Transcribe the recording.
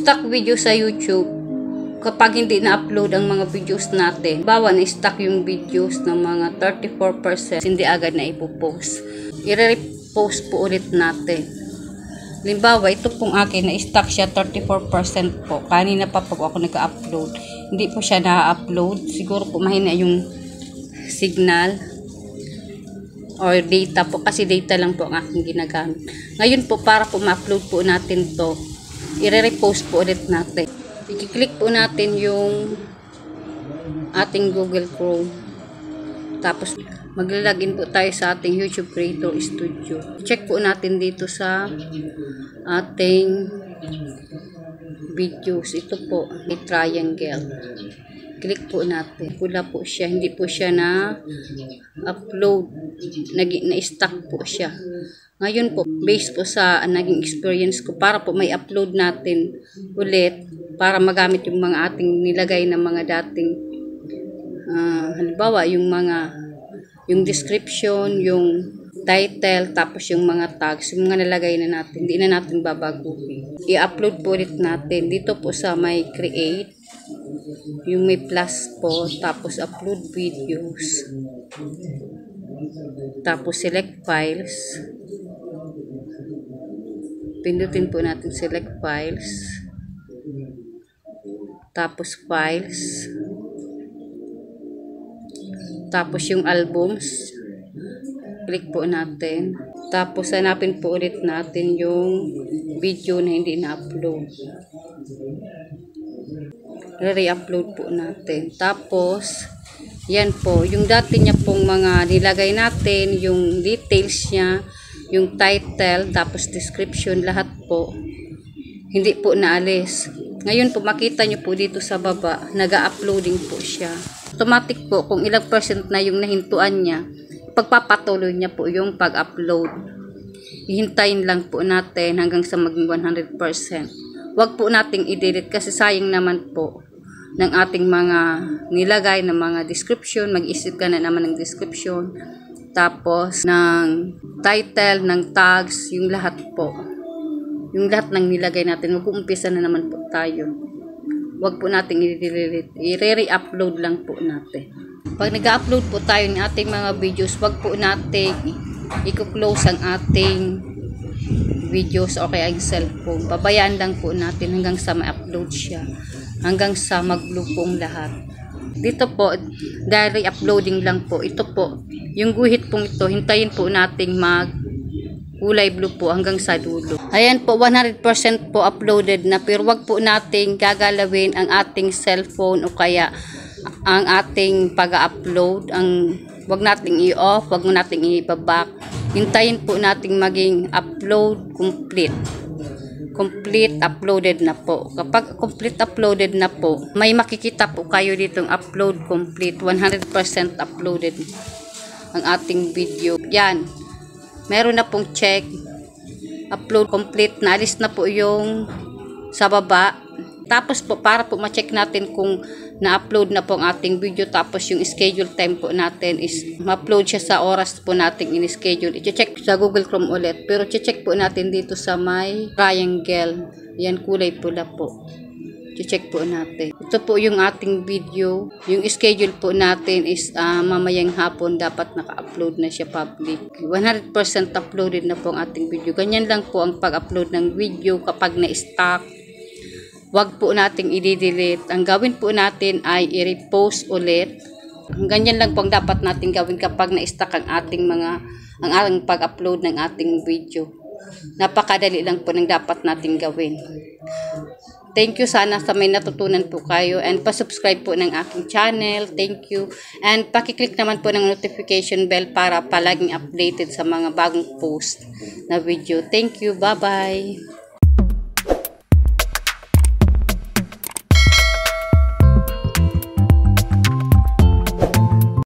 stock video sa YouTube, kapag hindi na-upload ang mga videos natin, bawa na-stock yung videos ng mga 34%, hindi agad na ipopost. I-repost po ulit natin. Limbawa, ito pong akin, na-stock siya 34% po. Kanina pa po ako nag-upload. Hindi po siya na-upload. Siguro po mahina yung signal or data po. Kasi data lang po ang aking ginagamit. Ngayon po, para po ma-upload po natin to, i-repost po ulit natin. I-click po natin yung ating Google Chrome. Tapos, maglalagin po tayo sa ating YouTube Creator Studio. Check po natin dito sa ating videos. Ito po, may triangle. Click po natin. Pula po siya. Hindi po siya na-upload. Na-stuck po siya. Ngayon po, based po sa naging experience ko, para po may upload natin ulit, para magamit yung mga ating nilagay na mga dating, halimbawa, yung description, yung title, tapos yung mga tags, yung mga nalagay na natin, hindi na natin babaguhin. I-upload po ulit natin. Dito po sa may create, yung may plus po, tapos upload videos, tapos select files. Pindutin po natin select files, tapos files, tapos yung albums, click po natin, tapos hanapin po ulit natin yung video na hindi na-upload, re-upload po natin. Tapos yan po, yung dati niya pong mga nilagay natin, yung details niya, yung title, tapos description, lahat po hindi po naalis. Ngayon po, makita nyo po dito sa baba, nag-uploading po siya. Automatic po, kung ilang percent na yung nahintuan niya, pagpapatuloy niya po yung pag-upload. Hihintayin lang po natin hanggang sa maging 100%. Huwag po nating i-delete kasi sayang naman po ng ating mga nilagay na mga description. Mag-isip ka na naman ng description. Tapos, ng title, ng tags, yung lahat po. Yung lahat ng nilagay natin. Mag-uumpisa na naman po tayo. Huwag po natin i-delete. I-re-upload lang po natin. Pag nag-upload po tayo ng ating mga videos, huwag po natin i-close ang ating videos o kaya ang cellphone. Pabayaan lang po natin hanggang sa ma-upload siya. Hanggang sa mag-blue pong lahat. Dito po, dahil re-uploading lang po, ito po, yung guhit pong ito, hintayin po nating kulay blue po hanggang sa dulo. Ayan po, 100% po uploaded na, pero wag po nating gagalawin ang ating cellphone o kaya ang ating pag-upload. Wag nating i-off, wag nating i-back. Hintayin po nating maging upload complete. Complete uploaded na po. Kapag complete uploaded na po, may makikita po kayo ditong upload complete. 100% uploaded ang ating video. Yan. Meron na pong check. Upload complete. Naalis na po yung sa baba. Tapos po, para po ma-check natin kung na-upload na po ang ating video. Tapos yung schedule time po natin is ma-upload siya sa oras po nating in-schedule. I-check sa Google Chrome ulit. Pero i-check po natin dito sa may triangle. Yan, kulay pula po. I-check po natin. Ito po yung ating video. Yung schedule po natin is mamayang hapon dapat naka-upload na siya public. 100% uploaded na po ang ating video. Ganyan lang po ang pag-upload ng video kapag na-stock. Huwag po nating i-delete. Ang gawin po natin ay i-repost ulit. Ganyan lang po ang dapat natin gawin kapag na-stuck ang ating pag-upload ng ating video. Napakadali lang po ng dapat natin gawin. Thank you. Sana sa may natutunan po kayo. And pa-subscribe po ng aking channel. Thank you. And pakiclick naman po ng notification bell para palaging updated sa mga bagong post na video. Thank you. Bye-bye.